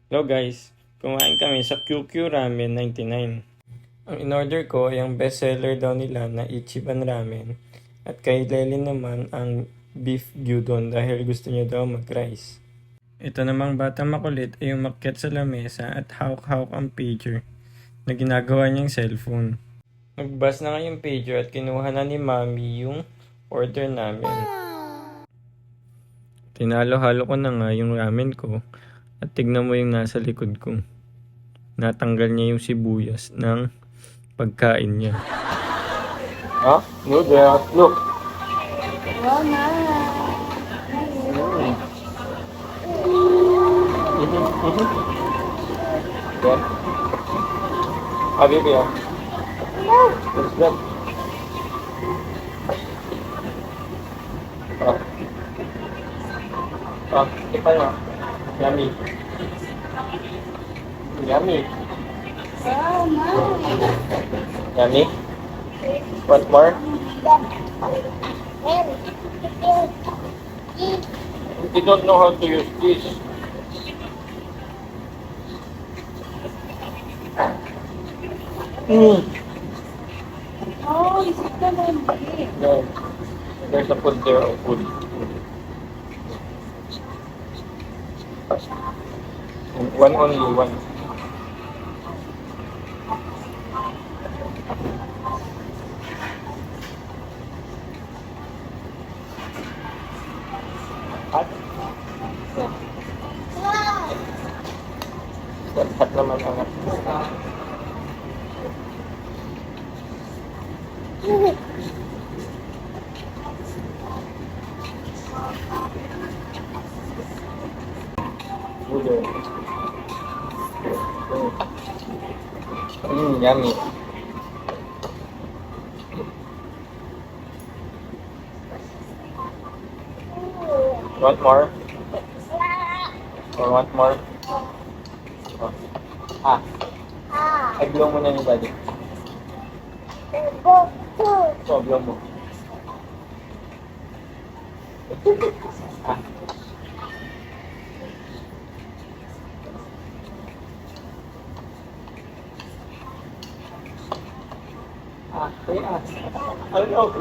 Hello guys, kumain kami sa QQ Ramen 99. Ang in-order ko ay ang bestseller daw nila na Ichiban Ramen. At kay Lely naman ang beef gyudon dahil gusto niya daw mag-rice. Ito namang batang makulit ay umakyat sa lamesa at hawak-hawak ang pager na ginagawa niyang cellphone. Nagbas na nga yung pager at kinuha na ni Mami yung order namin. Tinalo-halo ko na nga yung ramen ko. At tignan mo yung nasa likod ko. Natanggal niya yung sibuyas ng pagkain niya. Ah, noodles. Look. Wow, nice. Yan. Habibi ah. What's that? Ah. Ah, ipa na. Yummy. Yummy. Wow, nice. Yummy. Want more? You don't know how to use this. Mm. Oh, is it the laundry? No. There's a food there of food. One only, one. Hot? Hot naman ang noodle. Yummy. Want more? Or want more? Oh. Ah. Ay, blow mo na ni Daddy. So, blow mo. Ah. Ah, kaya. Ano?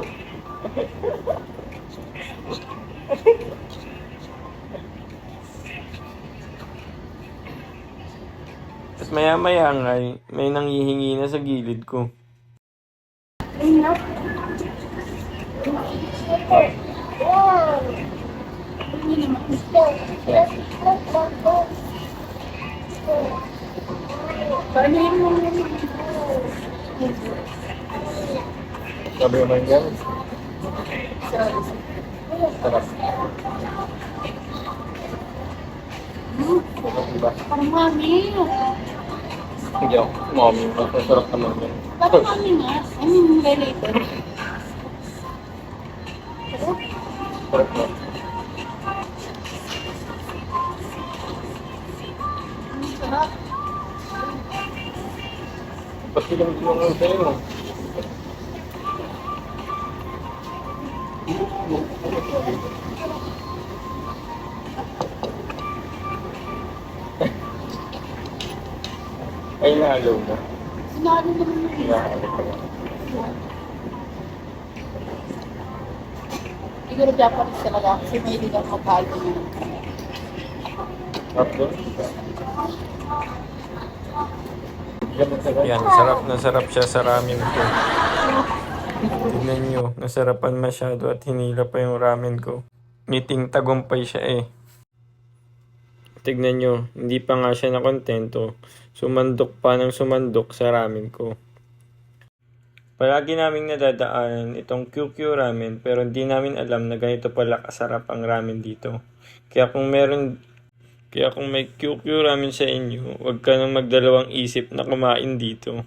Tapos maya-maya nga, may nanghihingi na sa gilid ko. Enough. Paano yun mo naman? Sabi naman yan. Sarap. Sarap, diba? Parang mami. Hindi ako. Mommy, masarap naman yan. Parang mami nga. I mean, later. Sarap na. Ang sarap. Ba't hindi kami sinunod sa'yo mo? Ay, nahalo mo. Sinalo naman yun. Nahalo ka na. Siguro Japanese talaga kasi may hindi kang maghalo yun. Sarap doon. Yan, sarap siya sa ramen ko. Tignan nyo, nasarapan masyado at hinila pa yung ramen ko. Ngiting tagumpay siya eh. Tignan nyo, hindi pa nga siya nakontento. Sumandok pa ng sumandok sa ramen ko. Palagi naming nadadaanan itong QQ Ramen pero hindi namin alam na ganito pala kasarap ang ramen dito. Kaya kung may QQ Ramen sa inyo, huwag ka nang magdalawang isip na kumain dito.